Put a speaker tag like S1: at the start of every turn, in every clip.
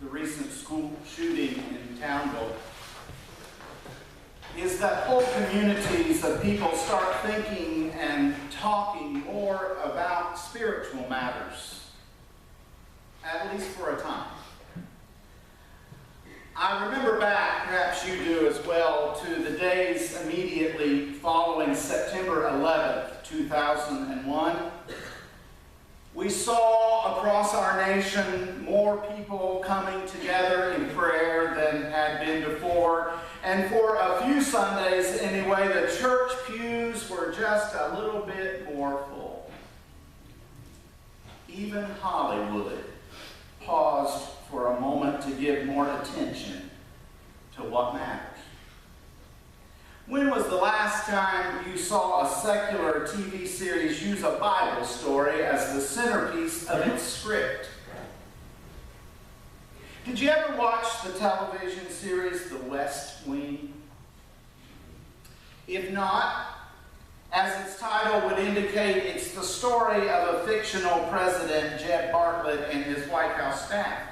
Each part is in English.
S1: the recent school shooting in Townville is that whole communities of people start thinking and talking more about spiritual matters, at least for a time. I remember back, perhaps you do as well, to the days immediately following September 11th, 2001. We saw across our nation more people coming together in prayer than had been before. And for a few Sundays anyway, the church pews were just a little bit more full. Even Hollywood paused for a moment to give more attention to what matters. When was the last time you saw a secular TV series use a Bible story as the centerpiece of its script? Did you ever watch the television series The West Wing? If not, as its title would indicate, it's the story of a fictional president, Jeb Bartlett, and his White House staff.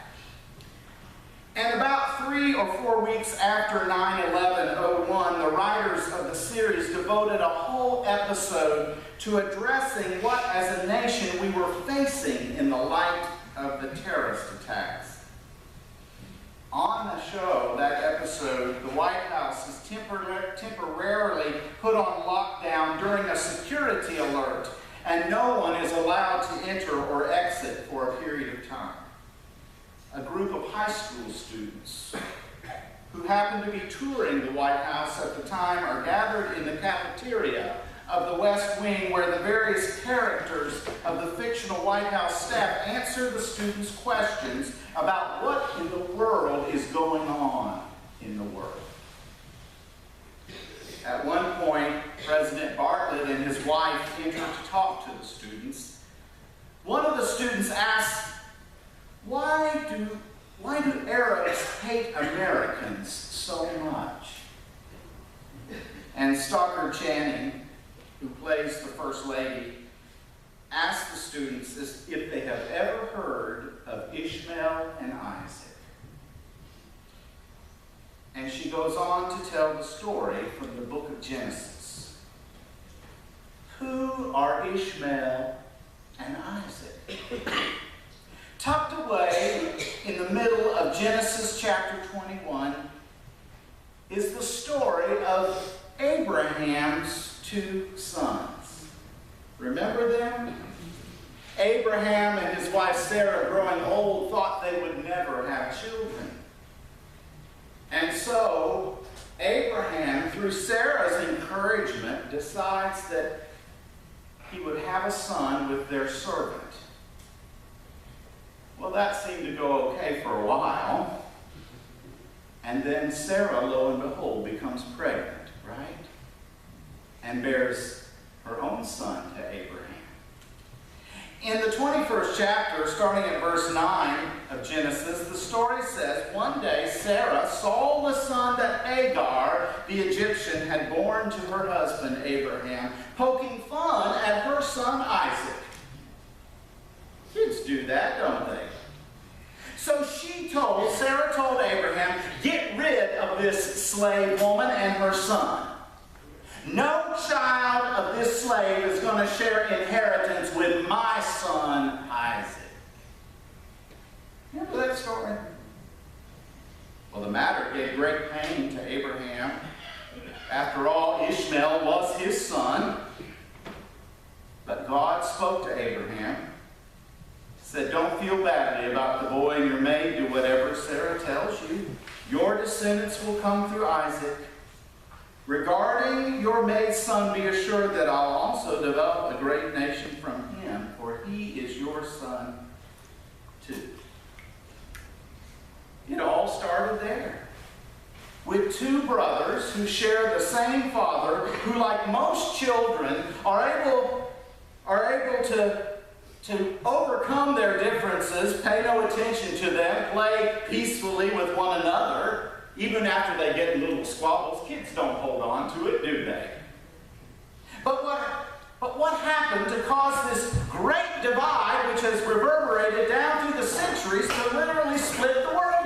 S1: And about 3 or 4 weeks after 9/11/01, the writers of the series devoted a whole episode to addressing what, as a nation, we were facing in the light of the terrorist attacks. On the show, that episode, the White House is temporarily put on lockdown during a security alert, and no one is allowed to enter or exit for a period of time. A group of high school students who happened to be touring the White House at the time are gathered in the cafeteria of the West Wing, where the various characters of the fictional White House staff answer the students' questions about what in the world is going on in the world. At one point, President Bartlett and his wife entered to talk to the students. One of the students asked, Why do Arabs hate Americans so much? And Stockard Channing, who plays the First Lady, asked the students if they have ever heard of Ishmael and Isaac. And she goes on to tell the story from the book of Genesis. Who are Ishmael and Isaac? Tucked away in the middle of Genesis chapter 21 is the story of Abraham's 2 sons. Remember them? Abraham and his wife Sarah, growing old, thought they would never have children. And so Abraham, through Sarah's encouragement, decides that he would have a son with their servant. Well, that seemed to go okay for a while. And then Sarah, lo and behold, becomes pregnant, right? And bears her own son to Abraham. In the 21st chapter, starting at verse 9 of Genesis, the story says, One day Sarah saw the son that Hagar, the Egyptian, had borne to her husband Abraham, poking fun at her son Isaac. Kids do that, don't they? So Sarah told Abraham, get rid of this slave woman and her son. No child of this slave is going to share inheritance with my son Isaac. Remember that story? Well, the matter gave great pain to Abraham. After all, Ishmael was his son. But God spoke to Abraham. Said, don't feel badly about the boy and your maid. Do whatever Sarah tells you. Your descendants will come through Isaac. Regarding your maid's son, be assured that I'll also develop a great nation from him, for he is your son too. It all started there. With 2 brothers who share the same father, who, like most children, are able to overcome their differences, pay no attention to them, play peacefully with one another, even after they get in little squabbles. Kids don't hold on to it, do they? But what happened to cause this great divide, which has reverberated down through the centuries to literally split the world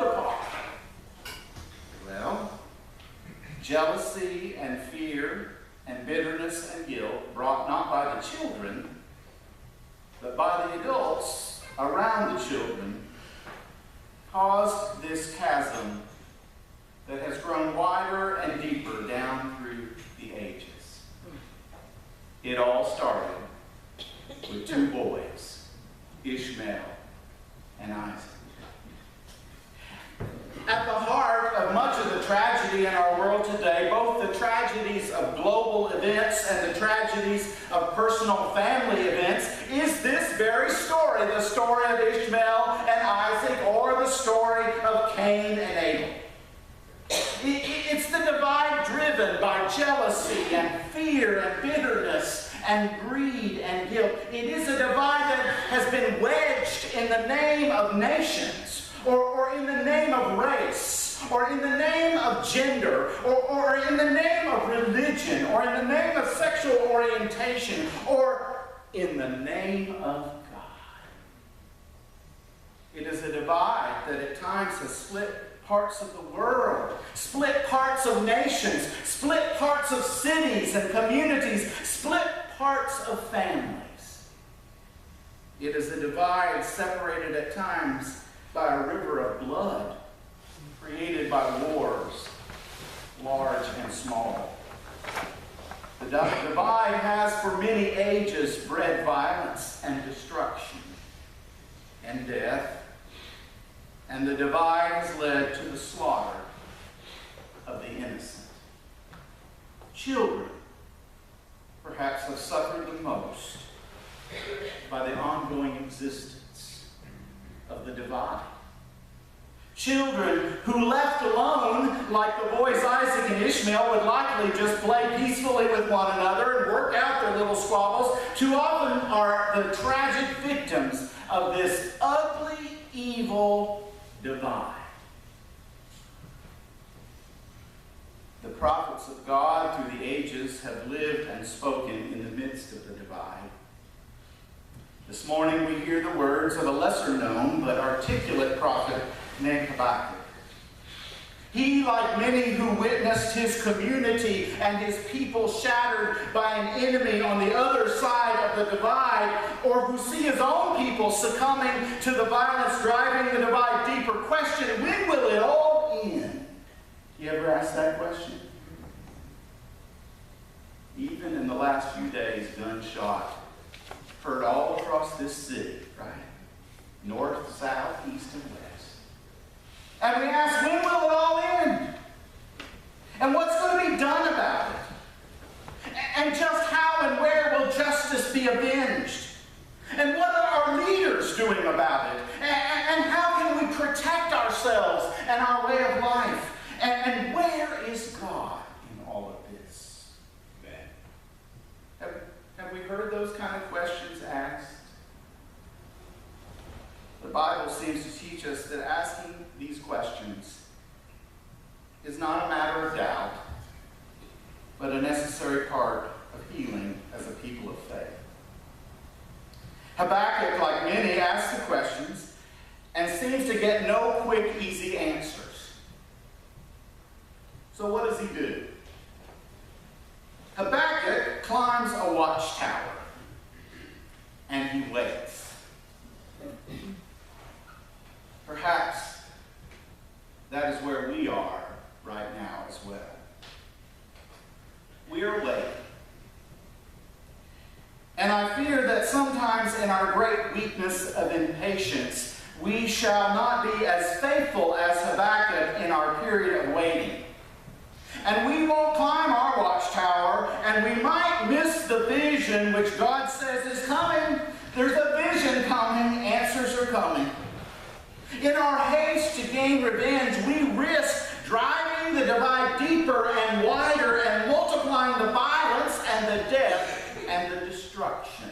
S1: jealousy and fear and bitterness and guilt brought not by the children, but by the adults around the children, caused this chasm that has grown wider and deeper down through the ages. It all started with two boys, Ishmael and Isaac. At the heart of much of the tragedy in our world today, both the tragedies of global events and the tragedies of personal family events, is this very story, the story of Ishmael and Isaac, or the story of Cain and Abel. It's the divide driven by jealousy and fear and bitterness and greed and guilt. It is a divide that has been wedged in the name of nations, or in the name of race, or in the name of gender, or in the name of religion, or in the name of sexual orientation, or in the name of God. It is a divide that at times has split parts of the world, split parts of nations, split parts of cities and communities, split parts of families. It is a divide separated at times by a river of blood created by wars, large and small. The divide has for many ages bred violence and destruction and death. And the divide has led to the slaughter of the innocent. Children, perhaps, have suffered the most by the ongoing existence of the divide. Children who, left alone, like the boys Isaac and Ishmael, would likely just play peacefully with one another and work out their little squabbles, too often are the tragic victims of this ugly, evil divide. The prophets of God through the ages have lived and spoken in the midst of the divide. This morning we hear the words of a lesser known but articulate prophet named Habakkuk. He, like many who witnessed his community and his people shattered by an enemy on the other side of the divide, or who see his own people succumbing to the violence driving the divide deeper, question, when will it all end? You ever ask that question? Even in the last few days, gunshot heard all across this city, right? North, south, east, and west. And we ask, when will it all end? And what's going to be done about it? And just how and where will justice be avenged? And what are our leaders doing about it? And how can we protect ourselves and our way of life? And where is God in all of this? Have we heard those kind of questions asked? The Bible seems to teach us that asking these questions is not a matter of doubt, but a necessary part of healing as a people of faith. Habakkuk, like many, asks the questions and seems to get no quick, easy answers. So what does he do? Habakkuk climbs a watchtower and he waits. Perhaps that is where we are right now as well. We are waiting. And I fear that sometimes in our great weakness of impatience, we shall not be as faithful as Habakkuk in our period of waiting. And we won't climb our watchtower, and we might miss the vision which God says is coming. There's a vision coming, answers are coming. In our haste to gain revenge, we risk driving the divide deeper and wider and multiplying the violence and the death and the destruction.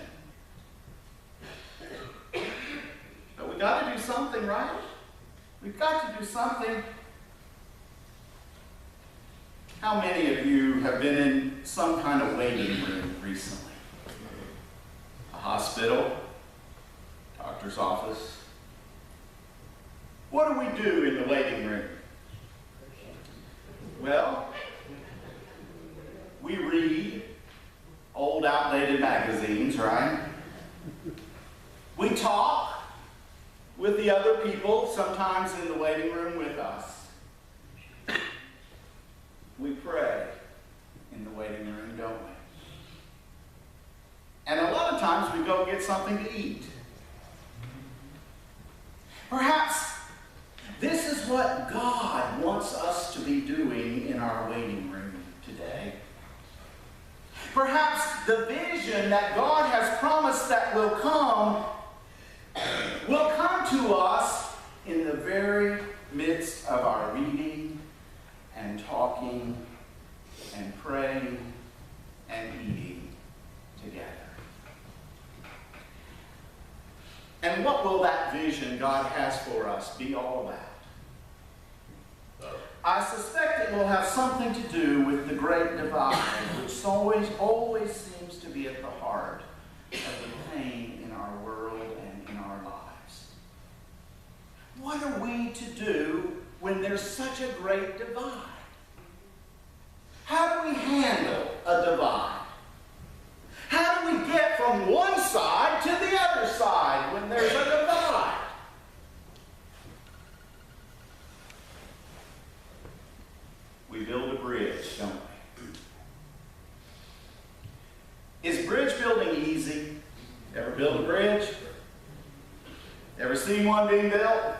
S1: But we've got to do something, right? We've got to do something. How many of you have been in some kind of waiting room recently? A hospital, doctor's office. What do we do in the waiting room? Well, We read old, outdated magazines, right? We talk with the other people, sometimes in the waiting room with us. We pray in the waiting room, don't we? And a lot of times we go get something to eat. Perhaps this is what God wants us to be doing in our waiting room today. Perhaps the vision that God has promised that will come to us in the very midst of our reading and talking and praying and eating together. And what will that vision God has for us be all about? I suspect it will have something to do with the great divide, which always seems to be at the heart of the pain in our world and in our lives. What are we to do when there's such a great divide? How do we handle a divide? How do we get from one side to the other side when there's a divide? We build a bridge, don't we? Is bridge building easy? Ever build a bridge? Ever seen one being built?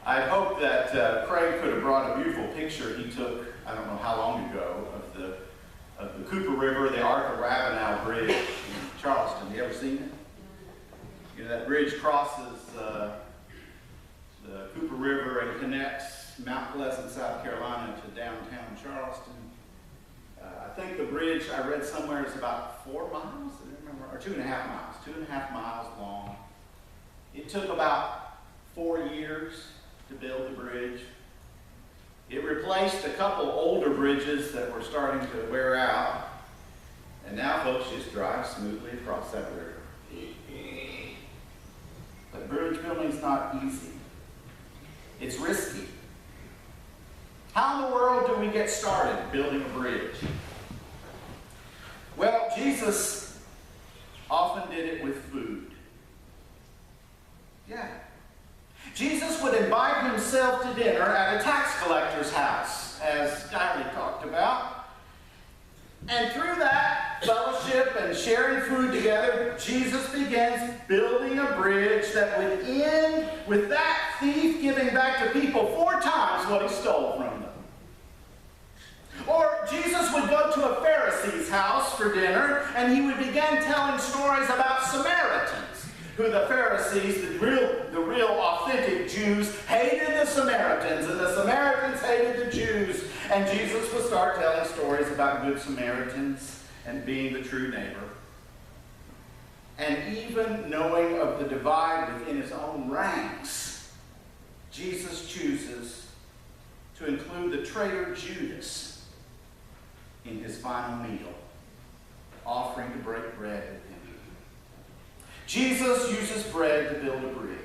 S1: I hope that Craig could have brought a beautiful picture he took, I don't know how long ago, of the Cooper River, the Arthur Ravenel Bridge in Charleston. Have you ever seen it? You know, that bridge crosses the Cooper River and connects Mount Pleasant, South Carolina to downtown Charleston. I think the bridge, I read somewhere, is about 4 miles, I don't remember, or 2.5 miles, 2.5 miles long. It took about 4 years to build the bridge. It replaced a couple older bridges that were starting to wear out. And now folks just drive smoothly across that river. But bridge building is not easy. It's risky. How in the world do we get started building a bridge? Well, Jesus often did it with food. Yeah. Jesus would invite himself to dinner at a tax collector's house, as Skyler talked about. And through that fellowship and sharing food together, Jesus begins building a bridge that would end with that thief giving back to people 4 times what he stole from them. Or Jesus would go to a Pharisee's house for dinner, and he would begin telling stories about Samaritans, who the Pharisees, the real authentic Jews, hated the Samaritans, and the Samaritans hated the Jews. And Jesus would start telling stories about good Samaritans and being the true neighbor. And even knowing of the divide within his own ranks, Jesus chooses to include the traitor Judas in his final meal, offering to break bread with him. Jesus uses bread to build a bridge.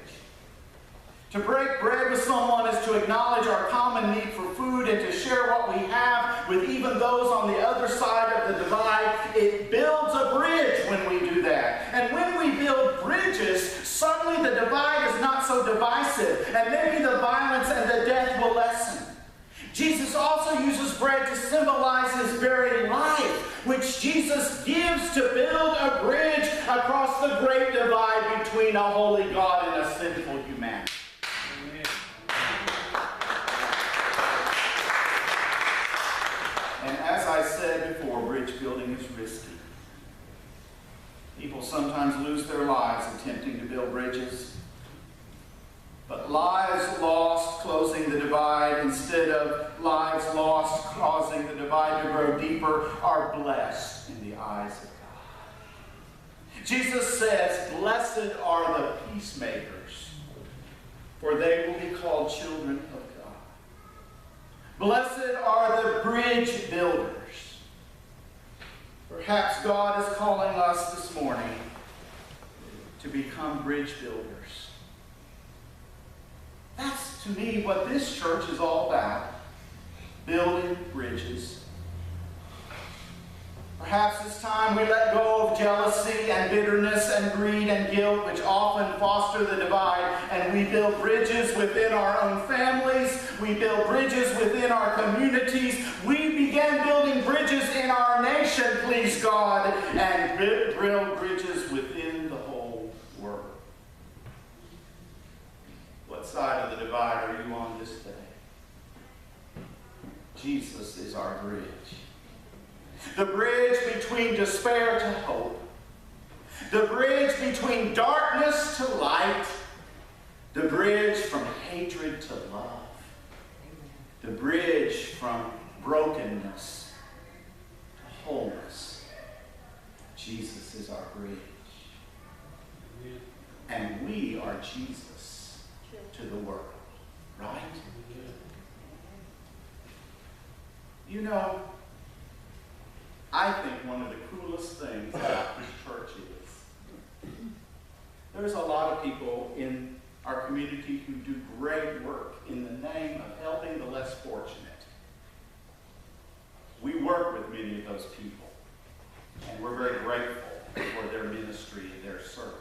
S1: To break bread with someone is to acknowledge our common need for food and to share what we have with even those on the other side of the divide. It builds a bridge when we do that. And when we build bridges, suddenly the divide is not so divisive, and maybe the violence and the death will lessen. Jesus also uses bread to symbolize his very life, which Jesus gives to build a bridge across the great divide between a holy God and a sinful humanity. Amen. And as I said before, bridge building is risky. People sometimes lose their lives attempting to build bridges. But lives lost closing the divide instead of lives lost causing the divide to grow deeper are blessed in the eyes of God. Jesus says, "Blessed are the peacemakers, for they will be called children of God." Blessed are the bridge builders. Perhaps God is calling us this morning to become bridge builders. That's, to me, what this church is all about. building bridges. Perhaps it's time we let go of jealousy and bitterness and greed and guilt, which often foster the divide, and we build bridges within our own families. We build bridges within our communities. We begin building bridges in our nation, please God, and build bridges within the whole world. What side of the divide are you on this day? Jesus is our bridge. The bridge between despair to hope. The bridge between darkness to light. The bridge from hatred to love. The bridge from brokenness to wholeness. Jesus is our bridge. And we are Jesus to the world. Right? You know, I think one of the coolest things about this church is there's a lot of people in our community who do great work in the name of helping the less fortunate. We work with many of those people, and we're very grateful for their ministry and their service.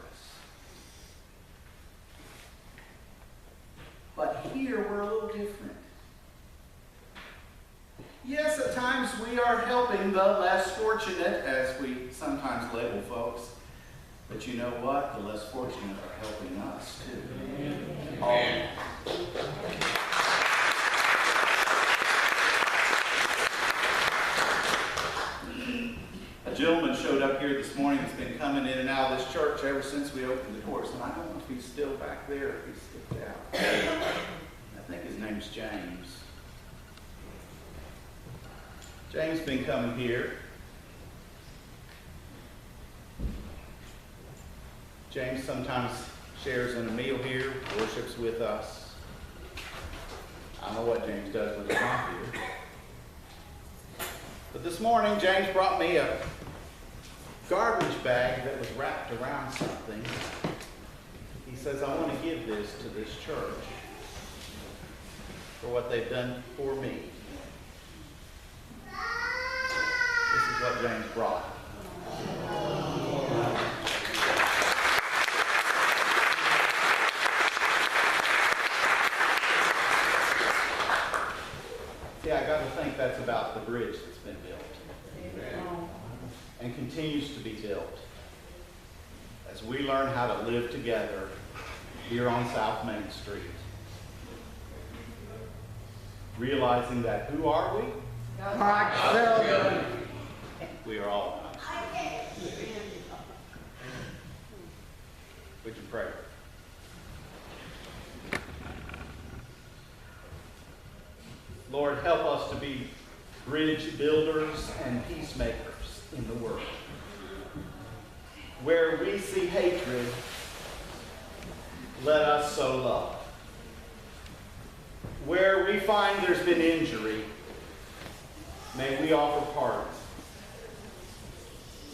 S1: But here we're a little different. Yes, at times we are helping the less fortunate, as we sometimes label folks. But you know what? The less fortunate are helping us, too. Amen. A gentleman showed up here this morning that's been coming in and out of this church ever since we opened the doors. And I don't know if he's still back there or if he's skipped out. I think his name's James. James been coming here. James sometimes shares in a meal here, worships with us. I don't know what James does when he's not here. But this morning, James brought me a garbage bag that was wrapped around something. He says, I want to give this to this church for what they've done for me. This is what James brought. See, I got to think that's about the bridge that's been built. Amen. And continues to be built as we learn how to live together here on South Main Street. Realizing that who are we? God's children. We are all God's children. Would you pray? Lord, help us to be bridge builders and peacemakers in the world. Where we see hatred, let us sow love. Where we find there's been injury, may we offer pardon.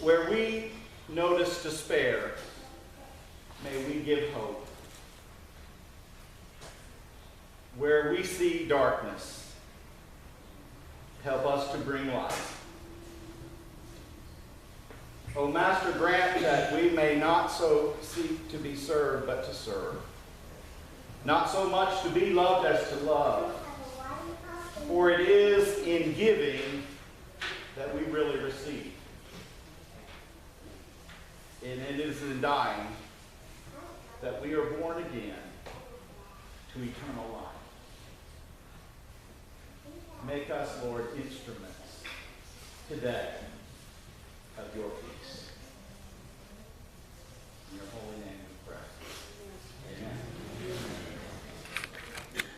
S1: Where we notice despair, may we give hope. Where we see darkness, help us to bring light. O Master, grant that we may not so seek to be served, but to serve. Not so much to be loved as to love. For it is in giving that we really receive. And it is in dying that we are born again to eternal life. Make us, Lord, instruments today of your peace. In your holy name.